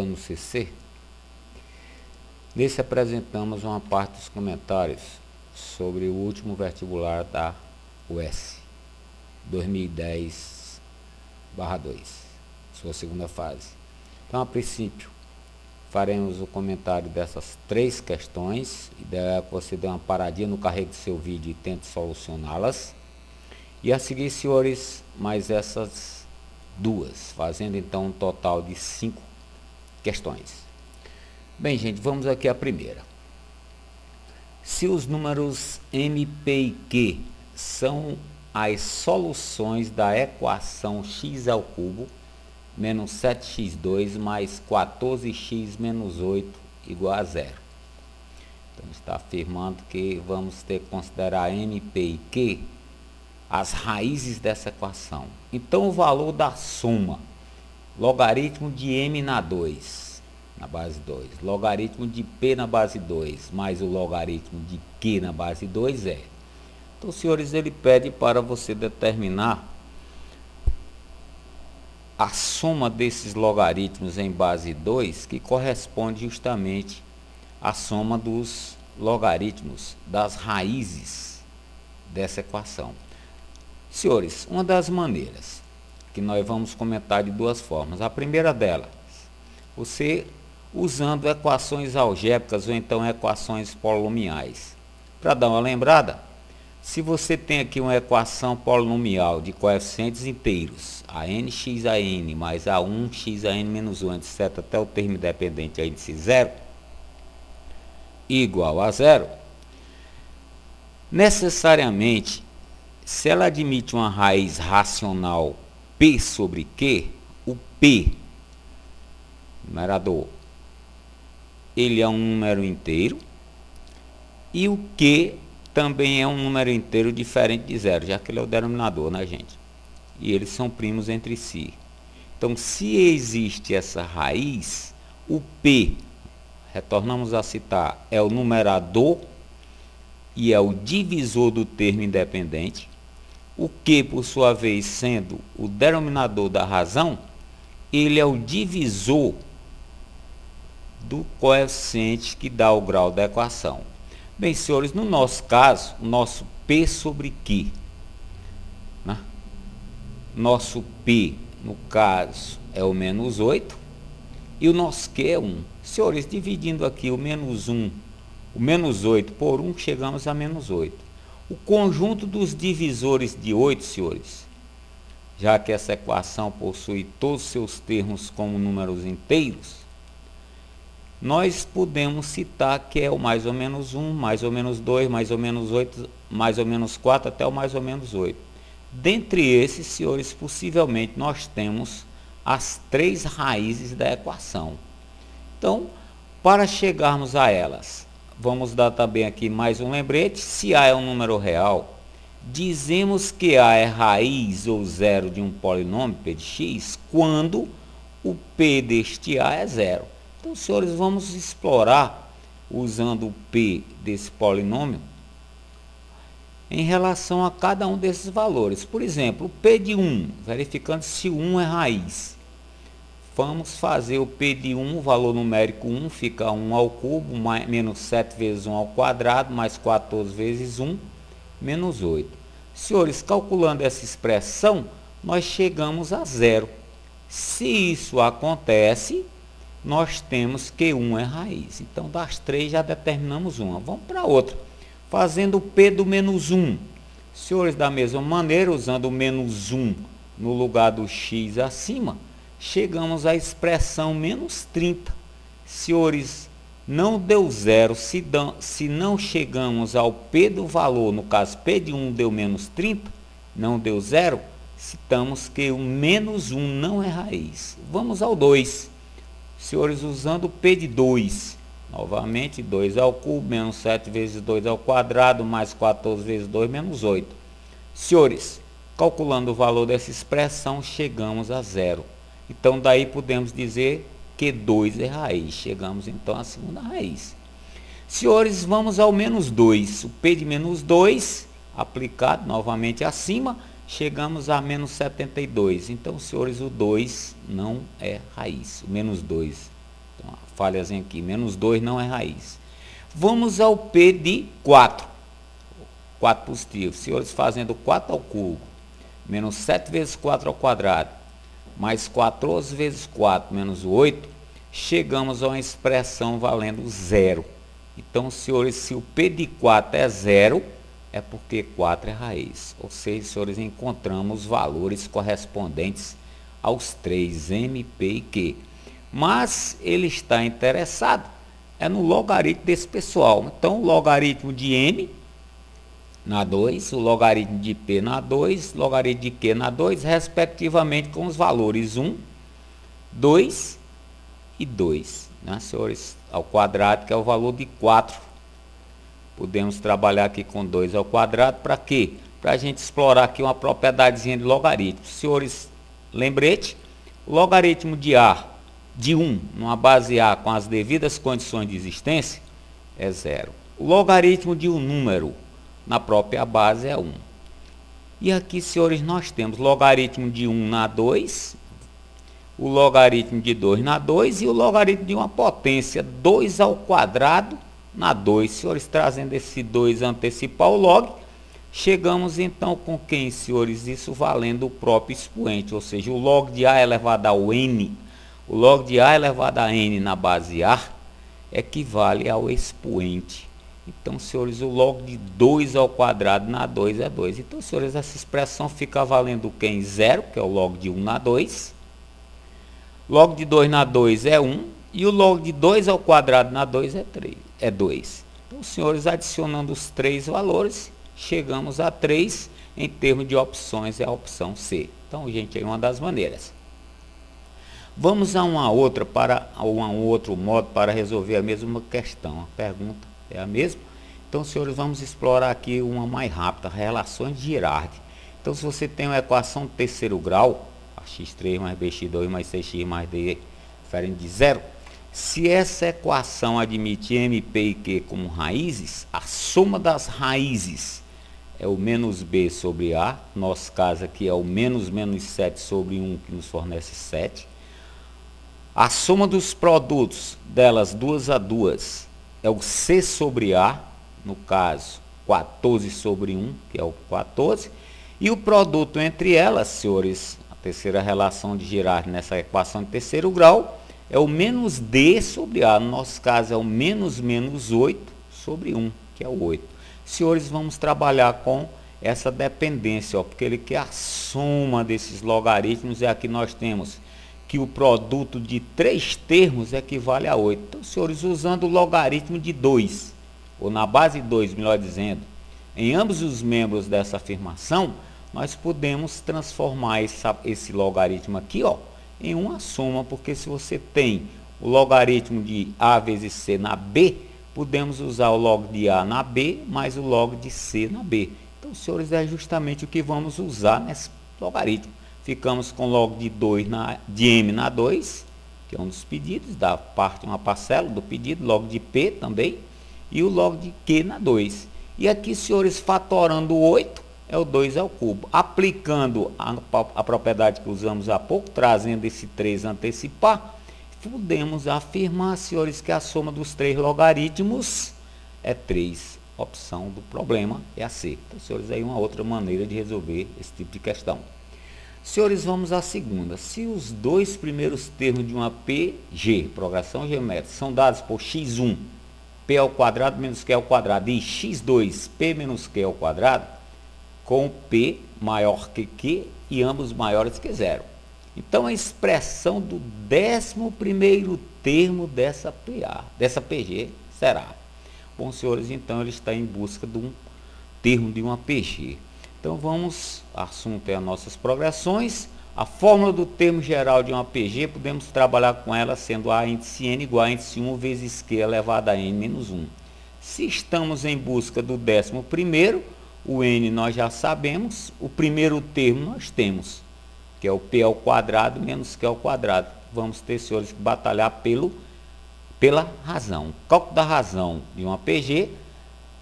no CC. Nesse apresentamos uma parte dos comentários sobre o último vestibular da UES 2010/2, sua segunda fase. Então, a princípio, faremos o comentário dessas 3 questões. A ideia é que você dê uma paradinha no carrego do seu vídeo e tente solucioná-las. E a seguir, senhores, mais essas 2, fazendo então um total de 5 questões. Bem, gente, vamos aqui à primeira. Se os números m, p e q são as soluções da equação x ao cubo menos 7x2 mais 14x menos 8 igual a 0. Então, está afirmando que vamos ter que considerar m, p e q as raízes dessa equação. Então, o valor da soma, logaritmo de m na 2, na base 2, logaritmo de p na base 2, mais o logaritmo de q na base 2 é. Então, senhores, ele pede para você determinar a soma desses logaritmos em base 2, que corresponde justamente à soma dos logaritmos das raízes dessa equação. Senhores, uma das maneiras que nós vamos comentar de 2 formas. A primeira delas, você usando equações algébricas ou então equações polinomiais. Para dar uma lembrada, se você tem aqui uma equação polinomial de coeficientes inteiros, a nx a n mais a 1x a n menos 1, etc., até o termo independente a índice 0, igual a 0, necessariamente, se ela admite uma raiz racional p sobre q, o p, numerador, ele é um número inteiro, e o q também é um número inteiro diferente de 0, já que ele é o denominador, né, gente? E eles são primos entre si. Então, se existe essa raiz, o p, retornamos a citar, é o numerador e é o divisor do termo independente. O q, por sua vez, sendo o denominador da razão, ele é o divisor do coeficiente que dá o grau da equação. Bem, senhores, no nosso caso, o nosso p sobre q, né? Nosso p, no caso, é o menos 8, e o nosso q é 1. Senhores, dividindo aqui o menos 1, o menos 8 por 1, chegamos a menos 8. O conjunto dos divisores de 8, senhores, já que essa equação possui todos os seus termos como números inteiros, nós podemos citar que é o mais ou menos 1, mais ou menos 2, mais ou menos 8, mais ou menos 4, até o mais ou menos 8. Dentre esses, senhores, possivelmente nós temos as 3 raízes da equação. Então, para chegarmos a elas, vamos dar também aqui mais um lembrete. Se A é um número real, dizemos que A é raiz ou zero de um polinômio p de x quando o p deste A é zero. Então, senhores, vamos explorar, usando o p desse polinômio, em relação a cada um desses valores. Por exemplo, o p de 1, verificando se o 1 é raiz. Vamos fazer o p de 1, o valor numérico 1, fica 1 ao cubo, menos 7 vezes 1 ao quadrado, mais 14 vezes 1, menos 8. Senhores, calculando essa expressão, nós chegamos a 0. Se isso acontece, nós temos que 1 é raiz. Então, das 3 já determinamos uma. Vamos para outra. Fazendo o p do menos 1. Senhores, da mesma maneira, usando o menos 1 no lugar do x acima, chegamos à expressão menos 30. Senhores, não deu 0. Se não chegamos ao p do valor, no caso, p de 1 deu menos 30, não deu 0, citamos que o menos 1 não é raiz. Vamos ao 2. Senhores, usando o p de 2, novamente 2 ao cubo, menos 7 vezes 2 ao quadrado, mais 14 vezes 2, menos 8. Senhores, calculando o valor dessa expressão, chegamos a 0. Então, daí podemos dizer que 2 é raiz. Chegamos, então, à segunda raiz. Senhores, vamos ao menos 2. O p de menos 2, aplicado novamente acima, chegamos a menos 72. Então, senhores, o 2 não é raiz. O menos 2 Então, uma falhazinha aqui, menos 2 não é raiz. Vamos ao P de 4. 4 positivo. Senhores, fazendo 4 ao cubo, menos 7 vezes 4 ao quadrado, mais 14 vezes 4, menos 8, chegamos a uma expressão valendo 0. Então, senhores, se o P de 4 é 0, é porque 4 é raiz. Ou seja, senhores, encontramos valores correspondentes aos 3, M, P e Q. Mas ele está interessado no logaritmo desse pessoal. Então, o logaritmo de M na 2, o logaritmo de P na 2, logaritmo de Q na 2, respectivamente com os valores 1, 2 e 2. Né, senhores? Ao quadrado, que é o valor de 4. Podemos trabalhar aqui com 2 ao quadrado, para quê? Para a gente explorar aqui uma propriedadezinha de logaritmo. Senhores, lembrete, o logaritmo de A, de 1, numa base A com as devidas condições de existência, é 0. O logaritmo de um número na própria base é 1. E aqui, senhores, nós temos logaritmo de 1 na 2, o logaritmo de 2 na 2 e o logaritmo de uma potência 2 ao quadrado na 2. Senhores, trazendo esse 2 antecipar o log, chegamos então com quem, senhores? Isso valendo o próprio expoente, ou seja, o log de A elevado ao n, o log de A elevado a n na base A equivale ao expoente. Então, senhores, o log de 2 ao quadrado na 2 é 2. Então, senhores, essa expressão fica valendo quem? 0, que é o log de 1 na 2. Log de 2 na 2 é 1. E o log de 2 ao quadrado na 2 é 2. Então, senhores, adicionando os três valores, chegamos a 3. Em termos de opções, é a opção C. Então, gente, é uma das maneiras. Vamos a um outro modo para resolver a mesma questão. A pergunta é a mesma. Então, senhores, vamos explorar aqui uma mais rápida, relações de Girardi. Então, se você tem uma equação de terceiro grau, x3 mais bx2 mais 6x mais d diferente de 0, se essa equação admite m, p e q como raízes, a soma das raízes é o menos b sobre a, nosso caso aqui é o menos 7 sobre 1, que nos fornece 7. A soma dos produtos delas, 2 a 2, é o c sobre a, no caso 14 sobre 1, que é o 14. E o produto entre elas, senhores, a terceira relação de Girardi nessa equação de terceiro grau, é o menos d sobre a, no nosso caso é o menos 8 sobre 1, que é o 8. Senhores, vamos trabalhar com essa dependência, porque ele quer a soma desses logaritmos, e aqui nós temos que o produto de 3 termos equivale a 8. Então, senhores, usando o logaritmo de 2, ou na base 2, melhor dizendo, em ambos os membros dessa afirmação, nós podemos transformar esse logaritmo aqui, ó, em uma soma, porque se você tem o logaritmo de A vezes C na B, podemos usar o log de A na B, mais o log de C na B. Então, senhores, é justamente o que vamos usar nesse logaritmo. Ficamos com log de 2 de M na 2, que é um dos pedidos, da parte, uma parcela do pedido, log de P também, e o log de Q na 2. E aqui, senhores, fatorando 8, é o 2 ao cubo. Aplicando a propriedade que usamos há pouco, trazendo esse 3 antecipar, podemos afirmar, senhores, que a soma dos 3 logaritmos é 3. Opção do problema é a C. Então, senhores, aí uma outra maneira de resolver esse tipo de questão. Senhores, vamos à segunda. Se os dois primeiros termos de uma PG, progressão geométrica, são dados por x1, p ao quadrado menos q ao quadrado, e x2, p menos q ao quadrado, com p maior que q e ambos maiores que 0. Então, a expressão do 11º termo dessa PG será. Bom, senhores, então ele está em busca de um termo de uma PG. Então, assunto é as nossas progressões. A fórmula do termo geral de uma PG, podemos trabalhar com ela sendo A índice n igual a índice 1 vezes Q elevado a n menos 1. Se estamos em busca do 11º, o n nós já sabemos, o primeiro termo nós temos, que é o p ao quadrado menos q ao quadrado. Vamos ter, senhores, que batalhar pela razão. O cálculo da razão de uma PG,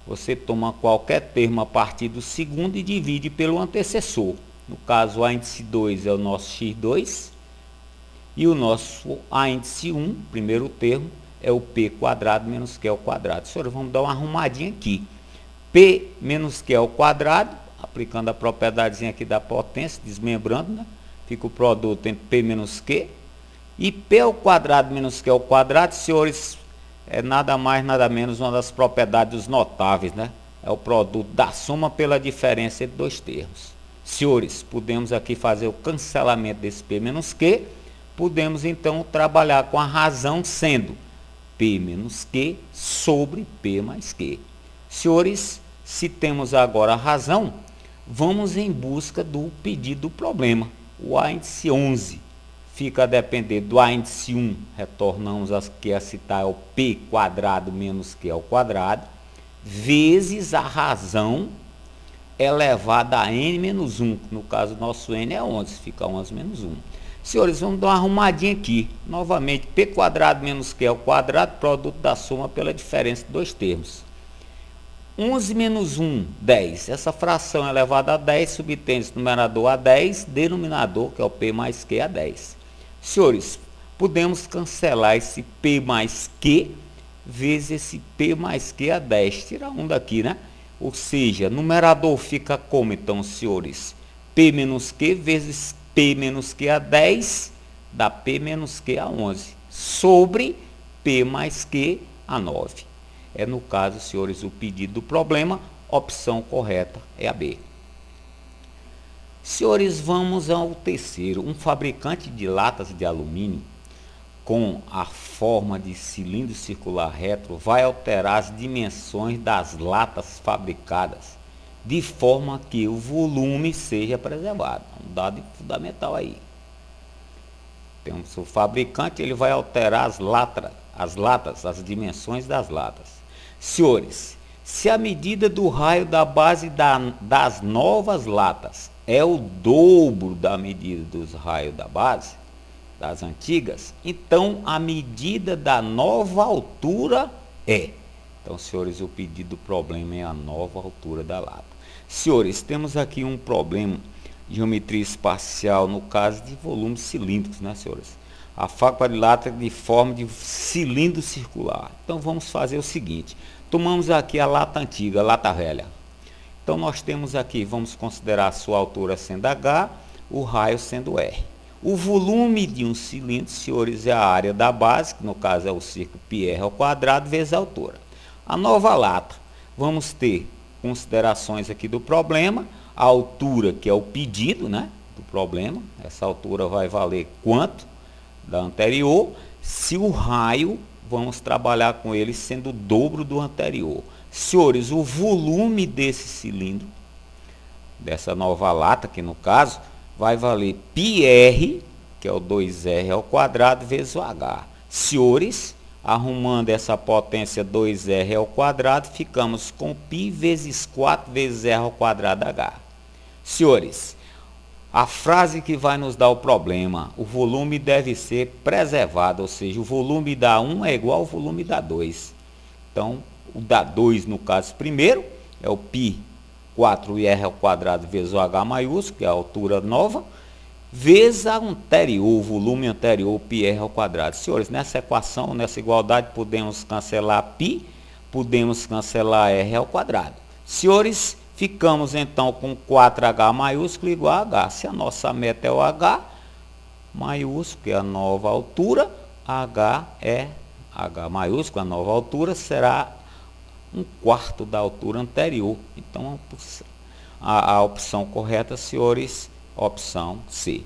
você toma qualquer termo a partir do segundo e divide pelo antecessor. No caso, a índice 2 é o nosso x2, E o nosso A índice 1, primeiro termo, é o P quadrado menos Q ao quadrado. Senhores, vamos dar uma arrumadinha aqui. P menos Q ao quadrado, aplicando a propriedadezinha aqui da potência, desmembrando, né? Fica o produto entre P menos Q. E P ao quadrado menos Q ao quadrado, senhores, é nada mais, nada menos uma das propriedades notáveis, né? É o produto da soma pela diferença entre dois termos. Senhores, podemos aqui fazer o cancelamento desse P menos Q. Podemos então trabalhar com a razão sendo P menos Q sobre P mais Q. Senhores, se temos agora a razão, vamos em busca do pedido do problema. O A índice 11 fica a depender do A índice 1, retornamos aqui a citar, é o P quadrado menos Q ao quadrado, vezes a razão elevada a n menos 1, no caso nosso n é 11, fica 11 menos 1. Senhores, vamos dar uma arrumadinha aqui. Novamente, P quadrado menos Q ao quadrado, produto da soma pela diferença de dois termos. 11 menos 1, 10. Essa fração elevada a 10, subtende numerador a 10, denominador, que é o P mais Q, a 10. Senhores, podemos cancelar esse P mais Q vezes esse P mais Q a 10. Tira um daqui, né? Ou seja, numerador fica como, então, senhores? P menos Q vezes P menos Q a 10, dá P menos Q a 11, sobre P mais Q a 9. É, no caso, senhores, o pedido do problema, opção correta é a B. Senhores, vamos ao terceiro. Um fabricante de latas de alumínio com a forma de cilindro circular reto vai alterar as dimensões das latas fabricadas de forma que o volume seja preservado. Um dado fundamental aí. Temos o fabricante, ele vai alterar as dimensões das latas. Senhores, se a medida do raio da base das novas latas é o dobro da medida dos raios da base das antigas, então a medida da nova altura é. Então, senhores, o pedido do problema é a nova altura da lata. Senhores, temos aqui um problema de geometria espacial no caso de volumes cilíndricos, né, senhores? A fábrica de lata de forma de cilindro circular. Então, vamos fazer o seguinte. Tomamos aqui a lata antiga, a lata velha. Então, nós temos aqui, vamos considerar a sua altura sendo H, o raio sendo R. O volume de um cilindro, senhores, é a área da base, que no caso é o círculo πr ao quadrado, vezes a altura. A nova lata, vamos ter considerações aqui do problema, a altura, que é o pedido, né, do problema. Essa altura vai valer quanto da anterior. Se o raio, vamos trabalhar com ele sendo o dobro do anterior. Senhores, o volume desse cilindro, dessa nova lata, que no caso, vai valer πr, que é o 2r ao quadrado, vezes o h. Senhores, arrumando essa potência 2r ao quadrado, ficamos com π vezes 4 vezes r ao quadrado h. Senhores, a frase que vai nos dar o problema, o volume deve ser preservado, ou seja, o volume da 1 é igual ao volume da 2. Então, o da 2, no caso primeiro, é o π 4r ao quadrado vezes o h maiúsculo, que é a altura nova, vezes a anterior, o volume anterior, πr ao quadrado. Senhores, nessa equação, nessa igualdade, podemos cancelar π, podemos cancelar r ao quadrado. Senhores, ficamos então com 4h maiúsculo igual a h. Se a nossa meta é o h maiúsculo, que é a nova altura, h é h maiúsculo, a nova altura será 1/4 da altura anterior. Então, a opção correta, senhores, opção C.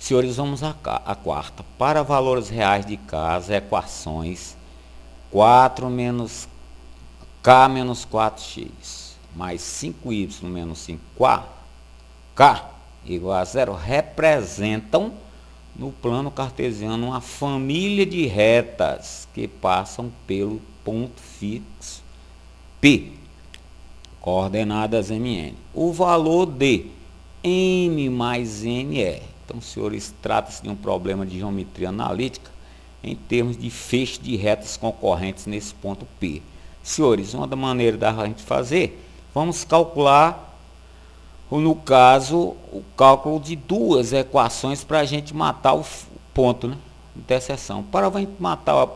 Senhores, vamos à quarta. Para valores reais de K, as equações 4 menos K menos 4x mais 5y menos 5k, K igual a 0, representam no plano cartesiano uma família de retas que passam pelo ponto fixo P, coordenadas MN. O valor de M mais N é. Então, senhores, trata-se de um problema de geometria analítica em termos de feixe de retas concorrentes nesse ponto P. Senhores, uma da maneira da gente fazer, vamos calcular ou no caso, o cálculo de duas equações para a gente matar o ponto, né? Interseção. Para a gente matar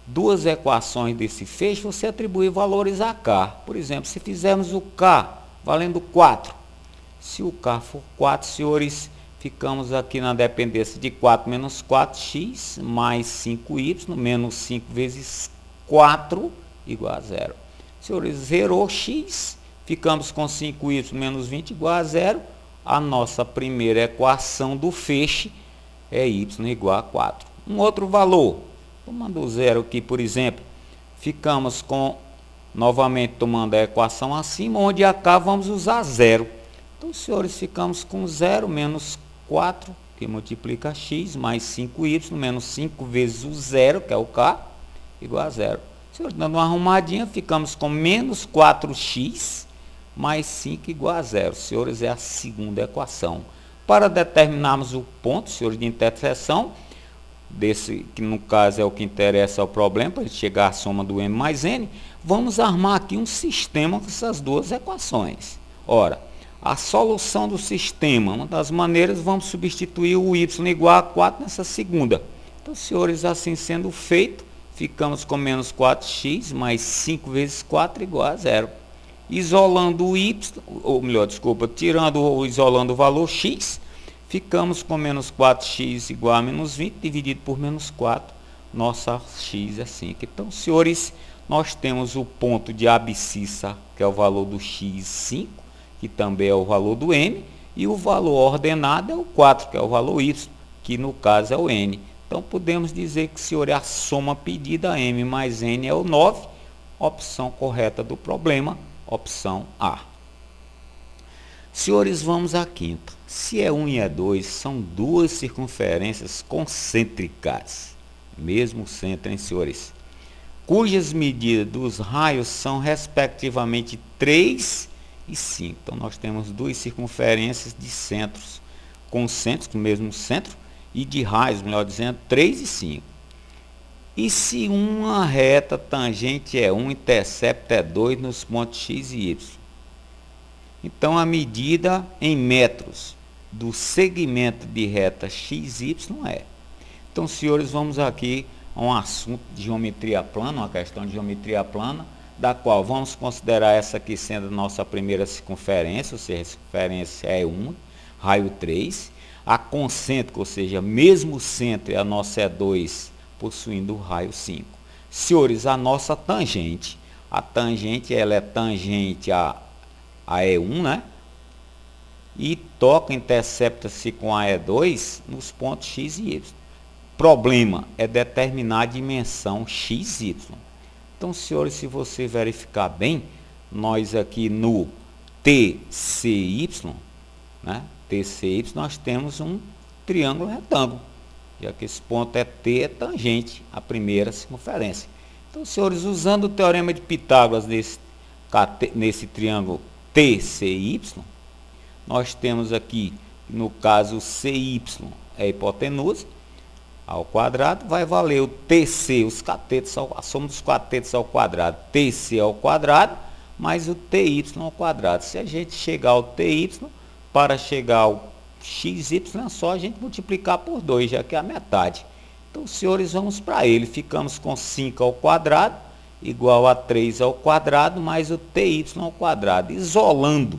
duas equações desse feixe, você atribui valores a K. Por exemplo, se fizermos o K valendo 4, se o K for 4, senhores, ficamos aqui na dependência de 4 menos 4x mais 5y menos 5 vezes 4 igual a 0. Senhores, zerou x, ficamos com 5y menos 20 igual a 0. A nossa primeira equação do feixe é y igual a 4. Um outro valor, tomando o zero aqui, por exemplo, ficamos com, novamente tomando a equação acima, onde a K vamos usar 0. Então, senhores, ficamos com 0 menos 4, que multiplica x, mais 5y, menos 5 vezes o 0, que é o K, igual a 0. Senhores, dando uma arrumadinha, ficamos com menos 4x, mais 5 igual a 0. Senhores, é a segunda equação. Para determinarmos o ponto, senhores, de interseção, desse, que no caso é o que interessa ao problema, para chegar à soma do m mais n, vamos armar aqui um sistema com essas duas equações. Ora, a solução do sistema, uma das maneiras, vamos substituir o y igual a 4 nessa segunda. Então, senhores, assim sendo feito, ficamos com menos 4x mais 5 vezes 4 igual a 0. Isolando o y, ou melhor, desculpa, tirando ou isolando o valor x, ficamos com menos 4x igual a menos 20, dividido por menos 4, nossa x é 5. Então, senhores, nós temos o ponto de abscissa, que é o valor do x, 5, que também é o valor do m, e o valor ordenado é o 4, que é o valor y, que no caso é o n. Então, podemos dizer que, senhores, a soma pedida, m mais n, é o 9, opção correta do problema, opção A. Senhores, vamos à quinta. Se é 1 e é 2, são duas circunferências concêntricas, mesmo centro, hein, senhores? Cujas medidas dos raios são, respectivamente, 3 e 5. Então, nós temos duas circunferências de centros concêntricos, mesmo centro, e de raios, melhor dizendo, 3 e 5. E se uma reta tangente é 1, intercepto é 2 nos pontos x e y? Então, a medida em metros do segmento de reta x e y é. Então, senhores, vamos aqui a um assunto de geometria plana, uma questão de geometria plana, da qual vamos considerar essa aqui sendo a nossa primeira circunferência, ou seja, a circunferência é 1, raio 3. A concêntrica, ou seja, mesmo centro, a nossa é 2, possuindo o raio 5. Senhores, a nossa tangente, ela é tangente a E1, né? E toca, intercepta-se com a E2 nos pontos x e y. Problema é determinar a dimensão x e y. Então, senhores, se você verificar bem, nós aqui no TCY, né? TCY, nós temos um triângulo retângulo. Já que esse ponto é T, é tangente à primeira circunferência. Então, senhores, usando o teorema de Pitágoras nesse triângulo TCY, nós temos aqui, no caso, CY é a hipotenusa ao quadrado, vai valer o TC, os catetos, a soma dos catetos ao quadrado, TC ao quadrado, mais o TY ao quadrado. Se a gente chegar ao TY, para chegar ao XY, é só a gente multiplicar por 2, já que é a metade. Então, senhores, vamos para ele. Ficamos com 5 ao quadrado, igual a 3 ao quadrado, mais o TY ao quadrado. Isolando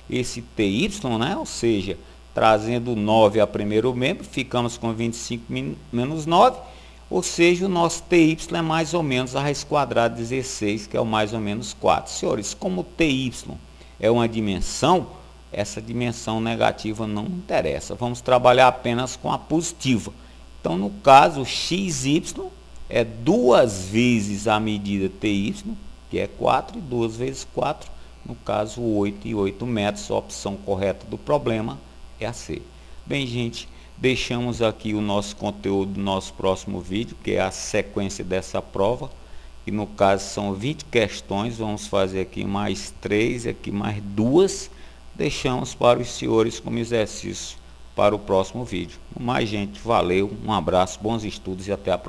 esse TY, né? Ou seja, trazendo 9 a primeiro membro, ficamos com 25 menos 9, ou seja, o nosso TY é mais ou menos a raiz quadrada de 16, que é o mais ou menos 4. Senhores, como o TY é uma dimensão, essa dimensão negativa não interessa. Vamos trabalhar apenas com a positiva. Então, no caso, XY é 2 vezes a medida TY, que é 4, e 2 vezes 4, no caso, 8 e 8 metros. A opção correta do problema é a C. Bem, gente, deixamos aqui o nosso conteúdo do nosso próximo vídeo, que é a sequência dessa prova. E no caso são 20 questões, vamos fazer aqui mais 3, aqui mais 2. Deixamos para os senhores como exercício para o próximo vídeo. Mais, gente, valeu, um abraço, bons estudos e até a próxima.